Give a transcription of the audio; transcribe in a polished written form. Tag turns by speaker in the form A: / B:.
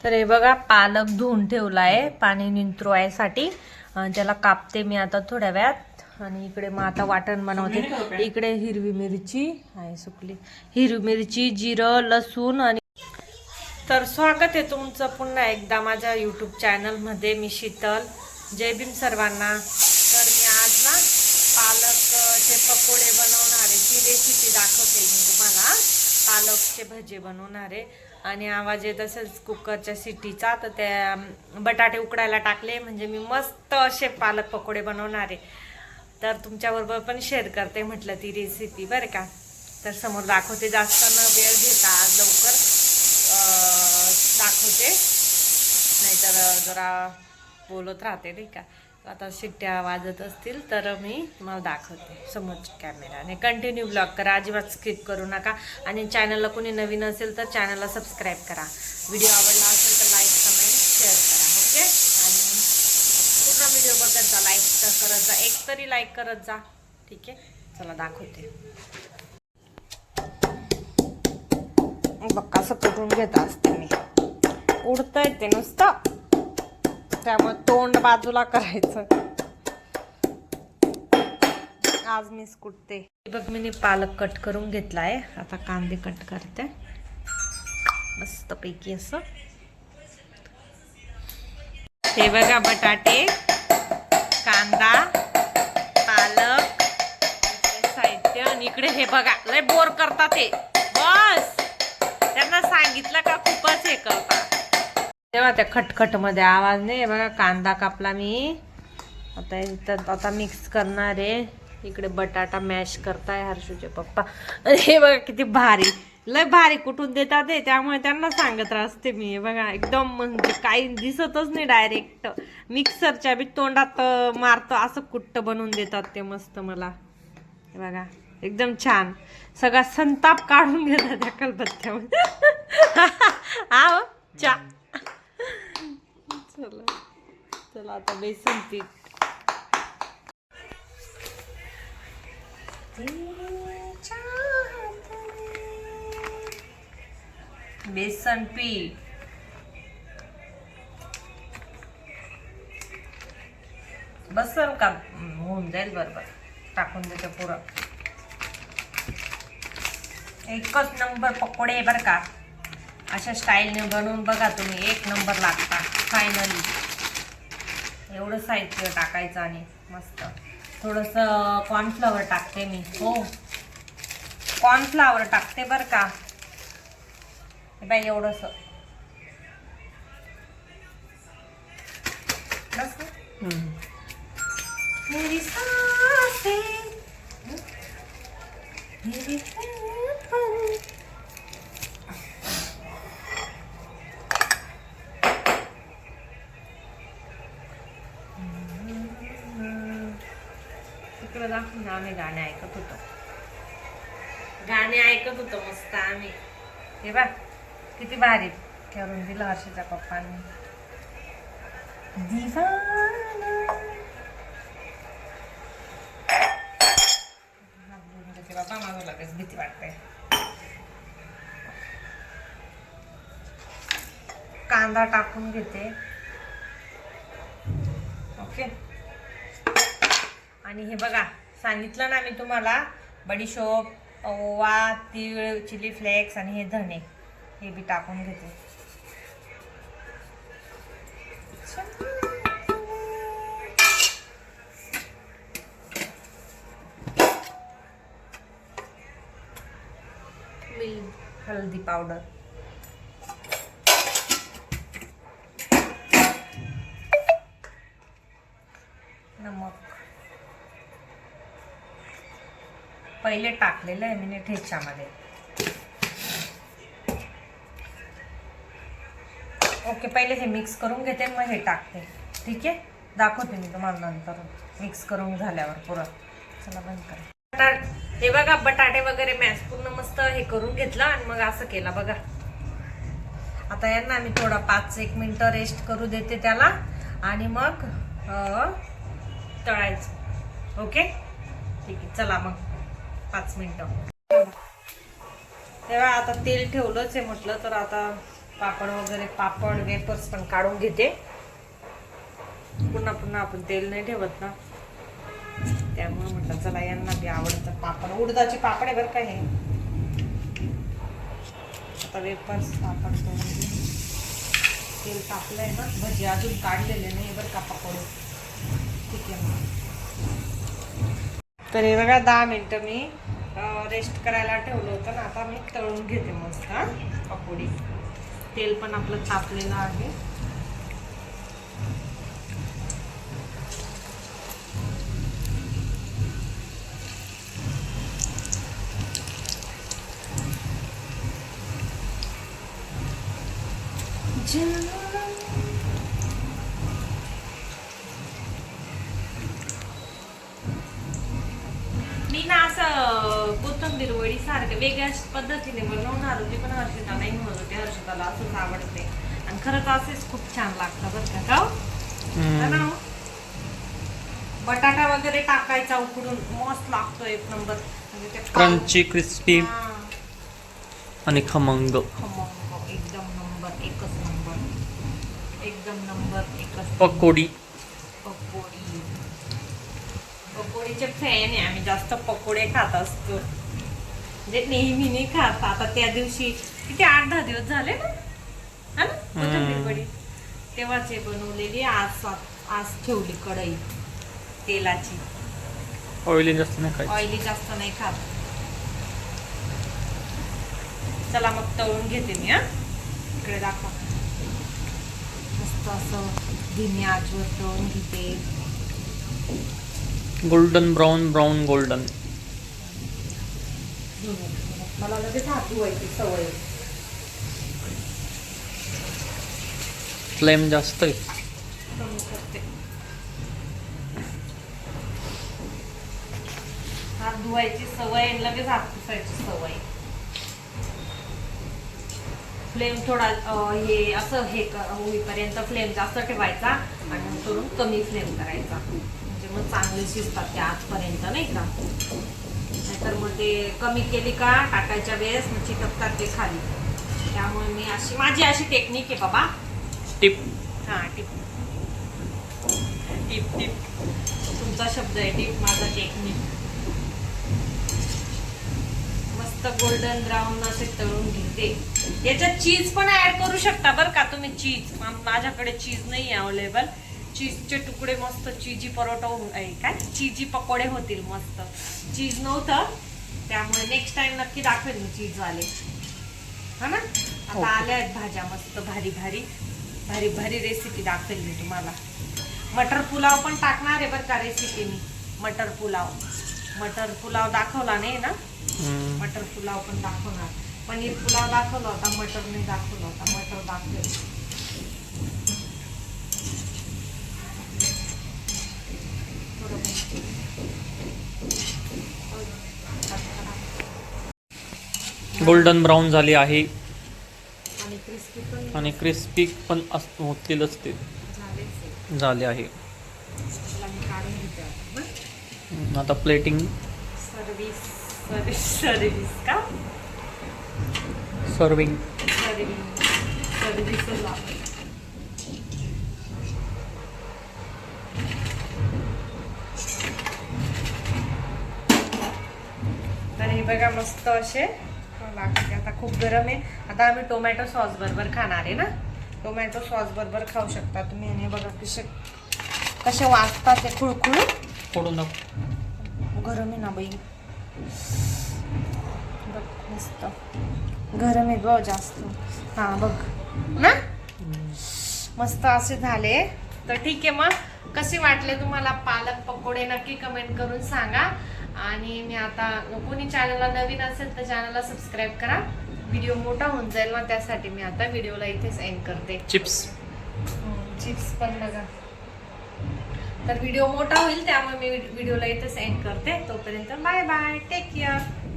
A: तर हे बघा पालक धुवून ठेवला आहे पाणी निंतरवायसाठी. त्याला कापते मी आता थोड्या वेळात. आणि इकडे मग आता वाटण बनवते. इकडे हिरवी मिरची आहे सुकली, हिरवी मिरची, जिरं, लसूण. आणि तर स्वागत आहे तुमचं पुन्हा एकदा माझ्या यूट्यूब चॅनलमध्ये. मी शीतल. जय भीम सर्वांना. तर मी आज ना पालकचे पकोडे बनवणारेची रेसिपी दाखवते मी तुम्हाला. पालकचे भजे बनवणारे. आणि आवाज येत असेल कुकरच्या सिटीचा, तर त्या बटाटे उकडायला टाकले म्हणजे मी मस्त असे पालक पकोडे बनवणारे. तर तुमच्याबरोबर पण शेअर करते म्हटलं ती रेसिपी बरं का. तर समोर दाखवते, जास्त न वेळ घेता आज लवकर दाखवते, नाहीतर जरा बोलत राहते नाही का. आता शिट्ट्या वाजत असतील तर मी तुम्हाला दाखवते समोरच्या कॅमेराने. कंटिन्यू ब्लॉग करा, अजिबात स्किप करू नका. आणि चॅनलला कोणी नवीन असेल तर चॅनलला सबस्क्राईब करा. व्हिडिओ आवडला असेल तर लाईक, कमेंट, शेअर करा. ओके. आणि पूर्ण व्हिडिओ बघत जा, लाईक तर करत जा, एक तरी लाईक करत जा. ठीक आहे, चला दाखवते. बघ कसं करून घेत असते मी. उडता येते नुसतं, त्यामुळे तोंड बाजूला करायचं. आज मी कुटते. बघ मी पालक कट करून घेतलाय. आता कांदे कट करते मस्त पैकी असं. हे बघा बटाटे, कांदा, पालक साहित्य. आणि इकडे हे बघा लय बोर करतात ते. बस त्यांना सांगितलं का खूपच हे करतात तेव्हा त्या खटखट मध्ये आवाज नाही. बघा कांदा कापला मी. आता मिक्स करणार आहे. इकडे बटाटा मॅश करताय हर्षूचे पप्पा. हे बघा किती भारी, लय भारी कुठून देतात ते, त्यामुळे त्यांना सांगत असते मी. हे बघा एकदम म्हणजे काही दिसतच नाही, डायरेक्ट मिक्सरच्या बी तोंडात मारतो असं कुट्ट बनवून देतात ते मस्त मला. हे बघा एकदम छान, सगळा संताप काढून घेतात त्या कलबत्त्यामध्ये. हा चा. चला चला आता बेसन पीठ. बेसन पीठ बसन का होऊन जाईल बरोबर. टाकून देते पुरं. एकच नंबर पकोडे बर का. अशा स्टाईलने बनवून बघा तुम्ही, एक नंबर लागतात फायनली. एवढं साहित्य टाकायचं आणि मस्त थोडंसं कॉर्नफ्लॉवर टाकते मी. हो कॉर्नफ्लॉवर टाकते बर का. बाई एवढंस बस. मेरी सांसें मेरी तिकडे दाखवून आम्ही गाणे ऐकत होतो. गाणे ऐकत होतो मस्त आम्ही. हे बघ किती भारी करून दिलं हर्षीच्या पप्पांनी. दिवाना बाबा, माझं लगेच भीती वाटते. कांदा टाकून घेते. ओके. आणि हे बघा सांगितलं ना मी तुम्हाला, बडीशोप, ओवा, तीळ, चिली फ्लेक्स आणि हे धने हे बी टाकून घेते. हल्दी पावडर, नमक पहिले टाकलेलं आहे मी ठेच्यामध्ये. ओके, पहिले हे मिक्स करून घेते मग हे टाकते. ठीक आहे, दाखवते मी तुम्हाला नंतर मिक्स करून झाल्यावर पुरं. चला बंद करा. हे बघा बटाटे वगैरे मॅश पूर्ण मस्त हे करून घेतलं आणि मग असं केलं बघा. आता यांना मी थोडा 5-1 मिनिटं रेस्ट करू देते त्याला आणि मग तळायचं. ओके ठीक आहे, चला मग 5 मिनिटं. तेव्हा आता तेल ठेवलंच आहे म्हटलं, तर आता पापड वगैरे, पापड वेपर्स पण काढून घेते. पुन्हा पुन्हा आपण तेल नाही ठेवत ना, त्यामुळे म्हटलं चला यांना बी आवडतं पापड. उडदाचे पापड आहे बरं का हे. आता वेपर्स पापड तेल तापलंय ना, भजी अजून काढलेले नाही बरं का पकोडे. ठीक आहे मग. तर हे बघा 10 मिनिटं मी रेस्ट करायला ठेवलं होतं ना, आता मी तळून घेते मस्त पकोडी. तेल पण आपलं तापलेलं आहे. मी ना असं कोथिंबीर वडी सारखं वेगळ्या पद्धतीने बनवणार होते, पण हर्षिता नाही म्हणत होते. हर्षिताला असंच आवडते आणि खरंच असेच खूप छान लागतं बरं का. हो, बटाटा वगैरे टाकायचा उकडून, मस्त लागतो एक नंबर. म्हणजे ते
B: क्रंची, क्रिस्पी आणि खमंग.
A: एकदम नंबर, एकच नंबर, एकदम नंबर, एकच
B: पकोडी.
A: पकोडीचे फॅन आहे आम्ही. जास्त पकोडे खात असतो, म्हणजे नेहमी नाही खात. आता त्या दिवशी किती 8-10 दिवस झाले ना, कोथिंबीर वडी तेव्हाचे बनवलेली. आज ठेवली कढई तेलाची.
B: ऑइली जास्त नाही खायचं.
A: ऑइली जास्त नाही खात. चला मग तळून घेते मी. इकडे दाखवा. मस्त असं धीमी आचेवर तळून घेते.
B: Golden brown, brown golden.
A: मला लगेच हात धुवायची सवय.
B: फ्लेम जास्त आहे.
A: कमी करते. हात धुवायची सवय आणि लगेच हात पुसायची सवय. फ्लेम थोडा हे असं हे होईपर्यंत फ्लेम जास्त ठेवायचा आणि नंतर कमी फ्लेम करायचा. म्हणजे मग चांगले शिजतात ते आतपर्यंत, नाही का. नाहीतर मग ते कमी केली का टाकायच्या वेळेस मग चिटकतात ते खाली. त्यामुळे मी माझी अशी टेक्निक आहे बाबा.
B: टिप.
A: हा, टिप टिप टिप तुमचा शब्द आहे टिप, माझा टेक्निक. मस्त गोल्डन ब्राऊन असे तळून घेते. याच्यात चीज पण ऍड करू शकता बरं का तुम्ही. चीज, माझ्याकडे चीज नाही अवेलेबल. चीजचे तुकडे मस्त चीजी परोठा काय चीजी पकोडे होतील मस्त. चीज नव्हतं त्यामुळे नेक्स्ट टाइम नक्की दाखवेल मी चीजवाले, हा ना. आता आल्या आहेत भाज्या मस्त भारी भारी भारी भारी रेसिपी दाखवेल मी तुम्हाला. मटर पुलाव पण टाकणार आहे बरं का रेसिपी मी. मटर पुलाव दाखवला नाही ना. मटर पुलाव पण दाखवणार. पनीर पुलाव दाखवला होता, मटर नाही दाखवला होता. मटर दाखवेल.
B: गोल्डन ब्राऊन झाली आहे
A: आणि
B: क्रिस्पी पण होतीलच ते. झाले आहे. आता प्लेटिंग. सर्विंग.
A: तर हे बघा मस्त असे लागते. आता खूप गरम आहे. आता आम्ही टोमॅटो सॉस बरोबर खाणार आहे ना. टोमॅटो सॉस बरोबर खाऊ शकता तुम्ही. आणि बघा कसे वाजतात ते खुळखुळ.
B: फोडू नको.
A: गरम आहे ना बाई. बघ मस्त गरम आहे ग जास्त. हा बघ ना, मस्त असे झाले. तर ठीक आहे मग, कसे वाटले तुम्हाला पालक पकोडे नक्की कमेंट करून सांगा. आणि मी आता कोणी चॅनलला नवीन असेल तर चॅनलला सबस्क्राईब करा. व्हिडिओ मोठा होऊन जाईल ना, त्यासाठी मी आता व्हिडिओला इथेच एंड करते.
B: चिप्स
A: पण बघा. तर व्हिडिओ मोठा होईल त्यामुळे मी व्हिडिओला इथेच एंड करते. तोपर्यंत बाय बाय, टेक केअर.